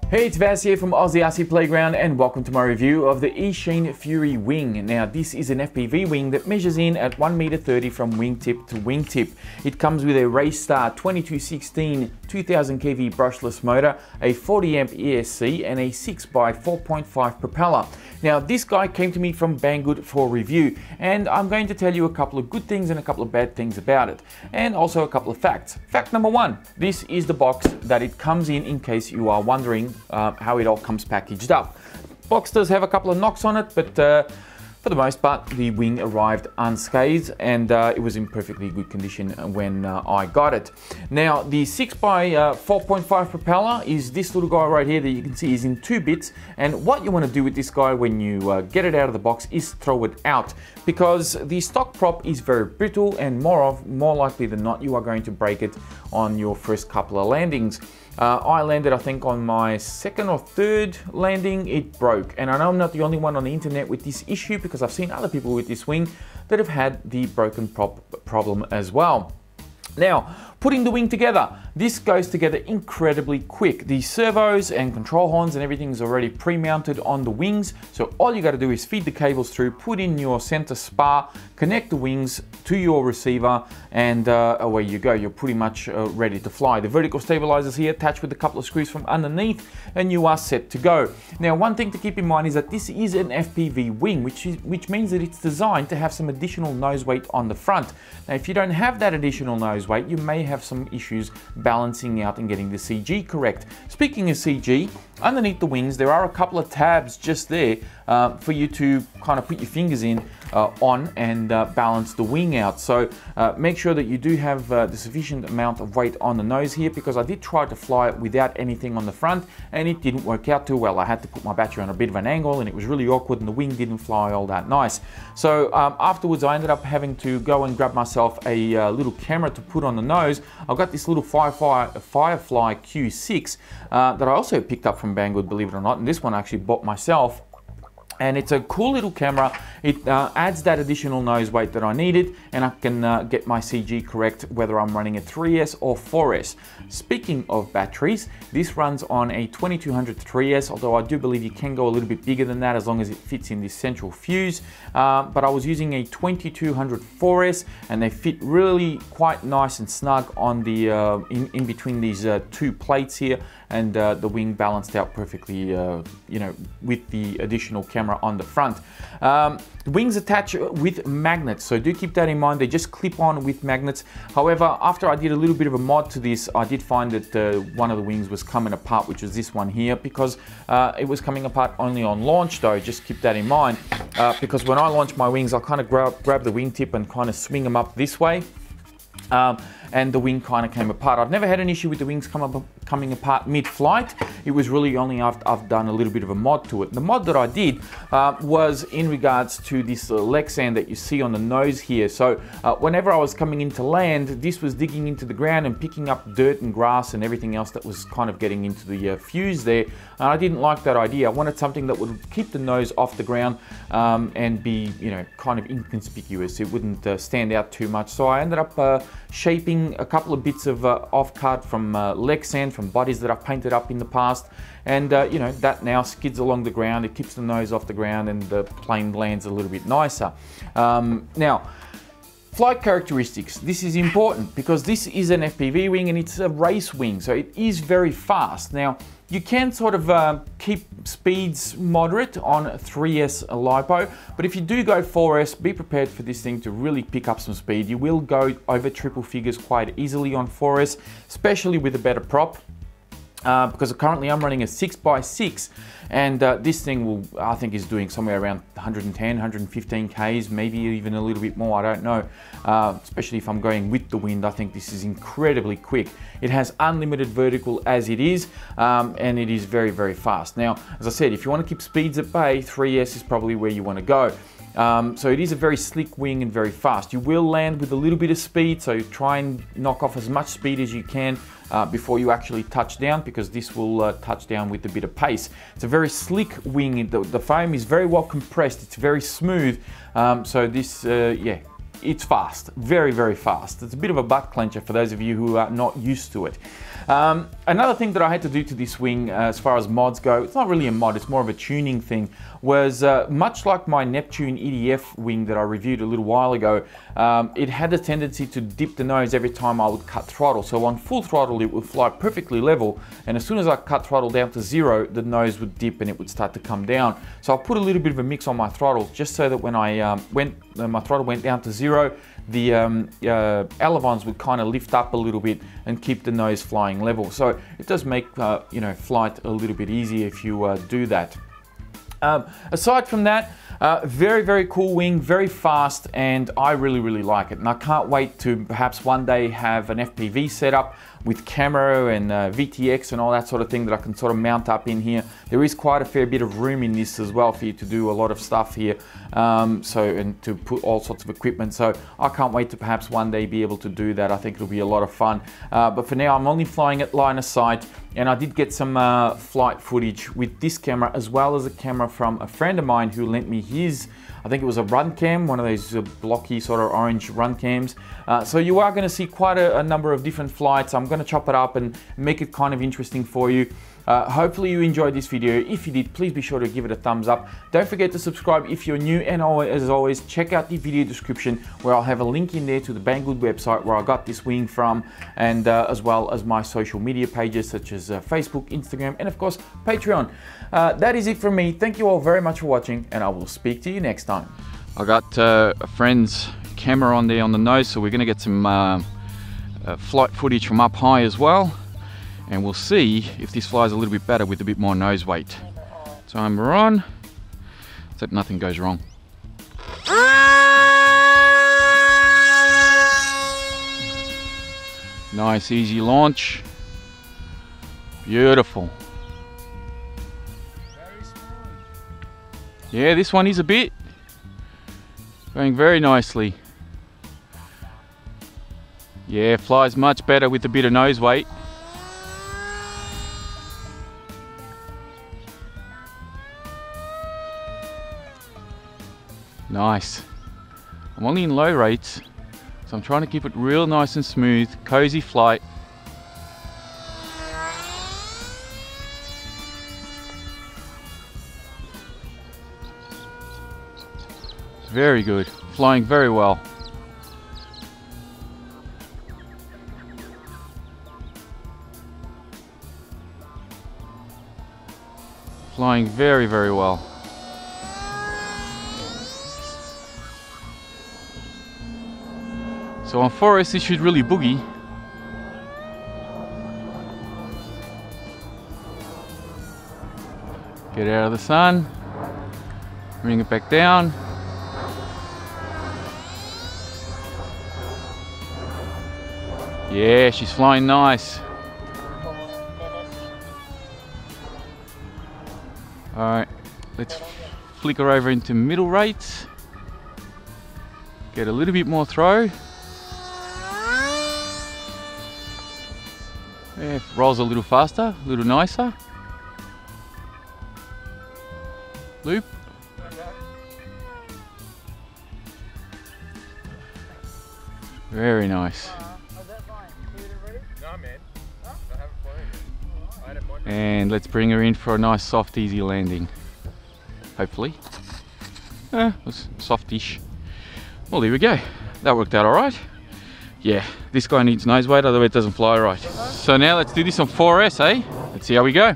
Hey, it's Vaz here from Aussie Playground and welcome to my review of the Eachine Fury Wing. Now this is an FPV wing that measures in at 1.30 m from wingtip to wingtip. It comes with a Raystar 2216 2000 kV brushless motor, a 40 amp ESC and a 6x4.5 propeller. Now this guy came to me from Banggood for review and I'm going to tell you a couple of good things and a couple of bad things about it. And also a couple of facts. Fact number one, this is the box that it comes in case you are wondering how it all comes packaged up. Box does have a couple of knocks on it, but for the most part the wing arrived unscathed and it was in perfectly good condition when I got it. Now the 6x4.5 propeller is this little guy right here that you can see is in 2 bits, and what you want to do with this guy when you get it out of the box is throw it out, because the stock prop is very brittle and more likely than not you are going to break it on your first couple of landings. I landed, I think, on my second or third landing, it broke. And I know I'm not the only one on the internet with this issue, because I've seen other people with this wing that have had the broken prop problem as well. Now, putting the wing together, this goes together incredibly quick. The servos and control horns and everything is already pre-mounted on the wings, so all you got to do is feed the cables through, put in your center spar, connect the wings to your receiver, and away you go. You're pretty much ready to fly. The vertical stabilizers here attached with a couple of screws from underneath, and you are set to go. Now, one thing to keep in mind is that this is an FPV wing, which means that it's designed to have some additional nose weight on the front. Now, if you don't have that additional nose weight, you may have some issues balancing out and getting the CG correct. Speaking of CG, underneath the wings there are a couple of tabs just there for you to kind of put your fingers in on and balance the wing out. So make sure that you do have the sufficient amount of weight on the nose here, because I did try to fly it without anything on the front and it didn't work out too well. I had to put my battery on a bit of an angle and it was really awkward and the wing didn't fly all that nice. So afterwards I ended up having to go and grab myself a little camera to put on the nose. I've got this little Firefly Q6 that I also picked up from Banggood, believe it or not, and this one I actually bought myself. And it's a cool little camera. It adds that additional nose weight that I needed, and I can get my CG correct whether I'm running a 3S or 4S. Speaking of batteries, this runs on a 2200 3S, although I do believe you can go a little bit bigger than that as long as it fits in this central fuse. But I was using a 2200 4S, and they fit really quite nice and snug on the in between these two plates here, and the wing balanced out perfectly, you know, with the additional camera on the front. The wings attach with magnets, so do keep that in mind. They just clip on with magnets. However, after I did a little bit of a mod to this, I did find that one of the wings was coming apart, which was this one here, because it was coming apart only on launch though. Just keep that in mind, because when I launch my wings, I kind of grab the wingtip and kind of swing them up this way. And the wing kind of came apart. I've never had an issue with the wings coming apart mid-flight. It was really only after I've done a little bit of a mod to it. The mod that I did was in regards to this Lexan that you see on the nose here. So whenever I was coming into land, this was digging into the ground and picking up dirt and grass and everything else that was kind of getting into the fuse there. And I didn't like that idea. I wanted something that would keep the nose off the ground and be, you know, kind of inconspicuous. It wouldn't stand out too much. So I ended up shaping a couple of bits of off-cut from Lexan, from bodies that I've painted up in the past, and you know, that now skids along the ground. It keeps the nose off the ground and the plane lands a little bit nicer. Now, flight characteristics. This is important because this is an FPV wing and it's a race wing, so it is very fast. Now, you can sort of keep speeds moderate on 3S LiPo, but if you do go 4S, be prepared for this thing to really pick up some speed. You will go over triple figures quite easily on 4S, especially with a better prop. Because currently I'm running a 6x6 and this thing will, I think, is doing somewhere around 110, 115 Ks, maybe even a little bit more, I don't know. Especially if I'm going with the wind, I think this is incredibly quick. It has unlimited vertical as it is, and it is very, very fast. Now, as I said, if you want to keep speeds at bay, 3S is probably where you want to go. So it is a very slick wing and very fast. You will land with a little bit of speed, so try and knock off as much speed as you can before you actually touch down, because this will touch down with a bit of pace. It's a very slick wing. The foam is very well compressed. It's very smooth. So this, yeah, it's fast, very, very fast. It's a bit of a butt clencher for those of you who are not used to it. Another thing that I had to do to this wing, as far as mods go, it's not really a mod, it's more of a tuning thing, was much like my Neptune EDF wing that I reviewed a little while ago, it had a tendency to dip the nose every time I would cut throttle. So on full throttle it would fly perfectly level, and as soon as I cut throttle down to 0, the nose would dip and it would start to come down. So I put a little bit of a mix on my throttle just so that when I my throttle went down to 0, the elevons would kind of lift up a little bit and keep the nose flying level. So it does make you know, flight a little bit easier if you do that. Aside from that, very, very cool wing, very fast, and I really, really like it. And I can't wait to perhaps one day have an FPV setup with camera and VTX and all that sort of thing that I can sort of mount up in here. There is quite a fair bit of room in this as well for you to do a lot of stuff here, and to put all sorts of equipment. So I can't wait to perhaps one day be able to do that. I think it'll be a lot of fun. But for now, I'm only flying at line of sight, and I did get some flight footage with this camera, as well as a camera from a friend of mine who lent me his, I think it was a run cam, one of those blocky sort of orange run cams. So you are going to see quite a number of different flights. I'm going to chop it up and make it kind of interesting for you. Hopefully you enjoyed this video. If you did, please be sure to give it a thumbs up. Don't forget to subscribe if you're new, and as always, check out the video description where I'll have a link in there to the Banggood website where I got this wing from, and as well as my social media pages such as Facebook, Instagram, and of course Patreon. That is it from me. Thank you all very much for watching, and I will speak to you next time. I got a friend's camera on there on the nose, so we're going to get some flight footage from up high as well, and we'll see if this flies a little bit better with a bit more nose weight. Timer on. Let's hope nothing goes wrong. Nice easy launch. Beautiful. Yeah, this one is a bit. Going very nicely. Yeah, flies much better with a bit of nose weight. Nice. I'm only in low rates, so I'm trying to keep it real nice and smooth, cozy flight. Very good, flying very well. Flying very, very well. So on forest, it should really boogie. Get out of the sun, bring it back down. Yeah, she's flying nice. Alright, let's flicker over into middle rates. Get a little bit more throw. Yeah, rolls a little faster, a little nicer. Loop. Very nice. And let's bring her in for a nice soft easy landing. Hopefully. It was softish. Well, there we go. That worked out alright. Yeah, this guy needs nose weight, otherwise it doesn't fly right. So now let's do this on 4S, eh? Let's see how we go.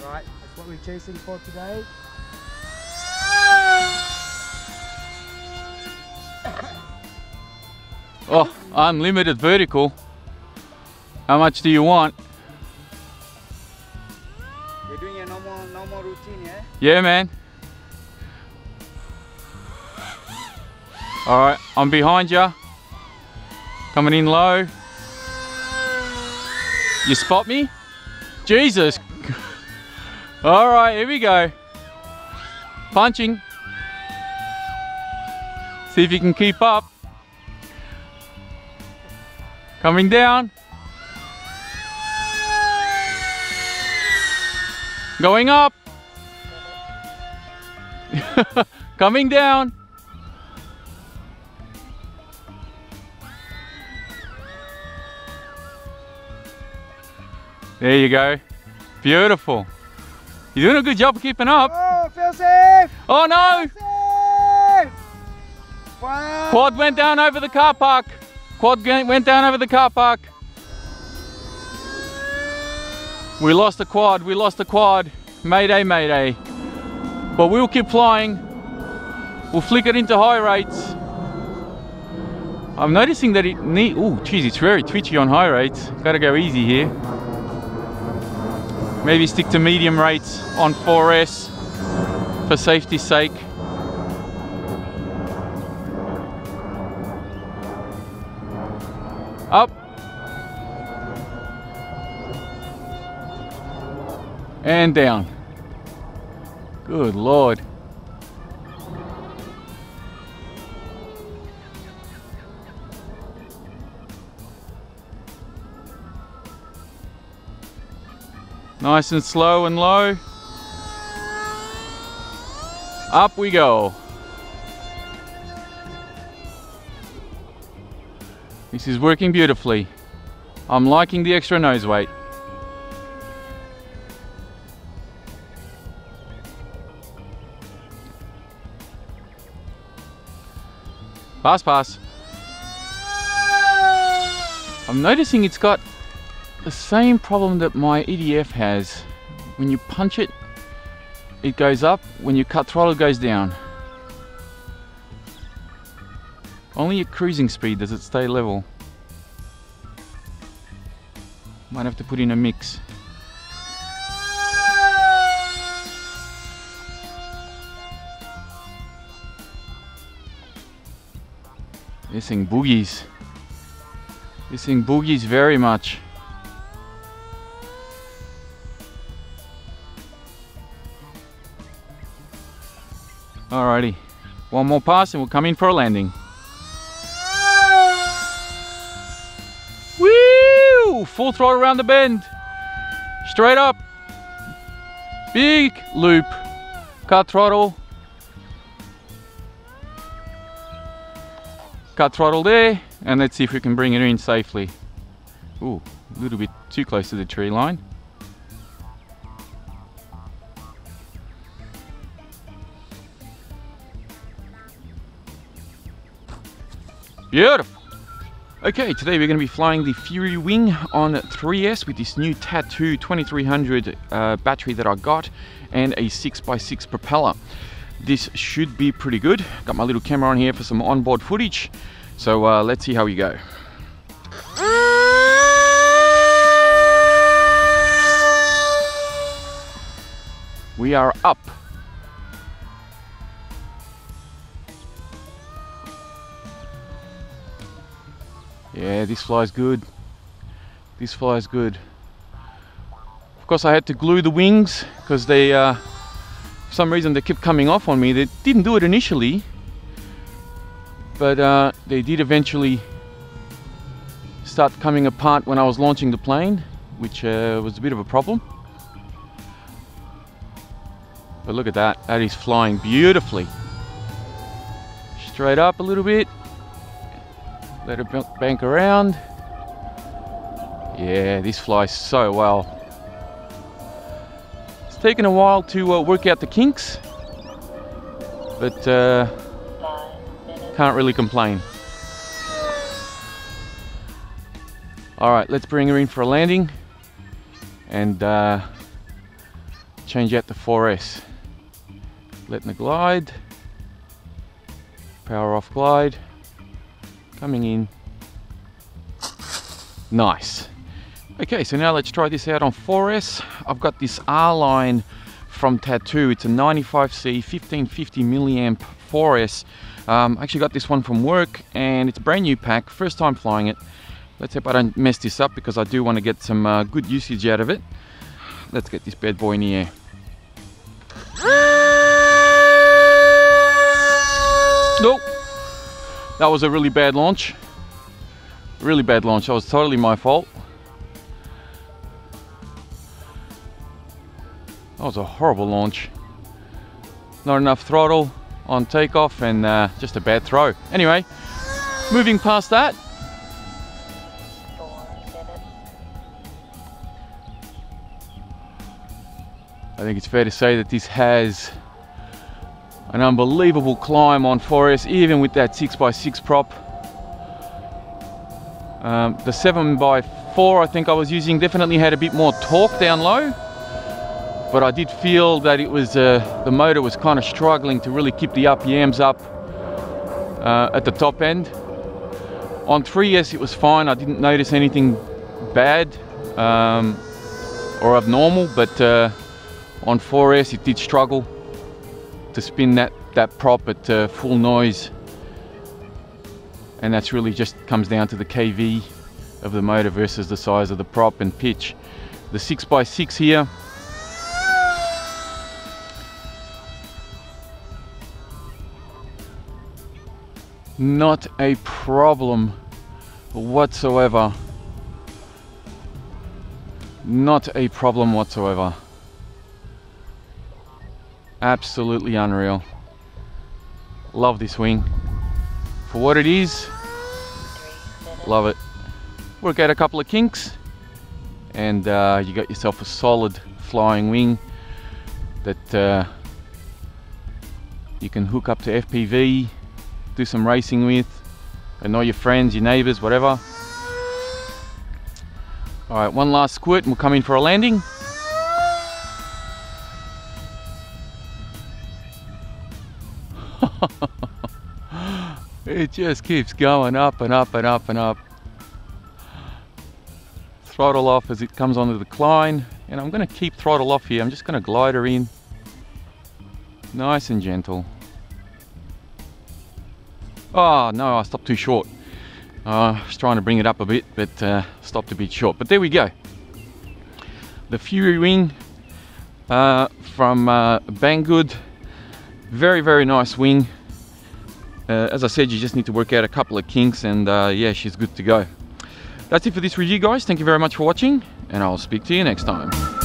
Right, that's what we're chasing for today. Oh, unlimited vertical. How much do you want? You're doing a normal routine, yeah? Yeah, man. Alright, I'm behind you. Coming in low. You spot me? Jesus. Alright, here we go. punching. See if you can keep up. Coming down. Going up. Coming down. There you go. Beautiful. You're doing a good job of keeping up. Oh, feel safe! Oh no! Safe! Wow! Quad went down over the car park. Quad went down over the car park. We lost the quad, we lost the quad. Mayday, mayday. But we'll keep flying. We'll flick it into high rates. I'm noticing that it oh geez, it's very twitchy on high rates. Gotta go easy here. Maybe stick to medium rates on 4S for safety's sake. Up. And down. Good Lord. Nice and slow and low. Up we go. This is working beautifully. I'm liking the extra nose weight. Pass, pass. I'm noticing it's got the same problem that my EDF has. When you punch it, it goes up. When you cut throttle, it goes down. Only at cruising speed does it stay level. Might have to put in a mix. This thing boogies. This thing boogies very much. Alrighty, one more pass and we'll come in for a landing. Woo! Full throttle around the bend. Straight up. Big loop. Cut throttle. Cut throttle there, and let's see if we can bring it in safely. Ooh, a little bit too close to the tree line. Beautiful. Okay, today we're going to be flying the Fury Wing on 3S with this new Tattoo 2300 battery that I got and a 6x6 propeller. This should be pretty good. Got my little camera on here for some onboard footage. So let's see how we go. We are up. Yeah, this flies good. This flies good. Of course, I had to glue the wings because they, for some reason, they kept coming off on me. They didn't do it initially, but they did eventually start coming apart when I was launching the plane, which was a bit of a problem. But look at that. That is flying beautifully. Straight up a little bit. Let it bank around. Yeah, this flies so well. It's taken a while to work out the kinks, but can't really complain. All right, let's bring her in for a landing and change out the 4S. Letting it glide. Power off glide. Coming in. Nice. Okay, so now let's try this out on 4S. I've got this R-line from Tattoo. It's a 95C 1550 milliamp 4S. Actually got this one from work and it's a brand new pack. First time flying it. Let's hope I don't mess this up because I do want to get some good usage out of it. Let's get this bad boy in the air. Nope. That was a really bad launch. Really bad launch. That was totally my fault. That was a horrible launch. Not enough throttle on takeoff and just a bad throw. Anyway, moving past that. I think it's fair to say that this has an unbelievable climb on 4S, even with that 6x6 prop. The 7x4 I think I was using definitely had a bit more torque down low, but I did feel that it was the motor was kind of struggling to really keep the RPMs up at the top end. On 3S it was fine. I didn't notice anything bad or abnormal, but on 4S it did struggle to spin that prop at full noise, and that's really just comes down to the kV of the motor versus the size of the prop and pitch. The 6x6 here, not a problem whatsoever. Not a problem whatsoever. Absolutely unreal. Love this wing. For what it is, love it. Work out a couple of kinks and you got yourself a solid flying wing that you can hook up to FPV, do some racing with, annoy your friends, your neighbors, whatever. Alright, one last squirt and we'll come in for a landing. It just keeps going up and up and up and up. Throttle off as it comes onto the climb, and I'm going to keep throttle off here. I'm just going to glide her in nice and gentle. Oh no, I stopped too short. I was trying to bring it up a bit, but stopped a bit short. But there we go. The Fury wing from Banggood. Very, very nice wing. As I said, you just need to work out a couple of kinks and yeah, she's good to go. That's it for this review, guys. Thank you very much for watching, and I'll speak to you next time.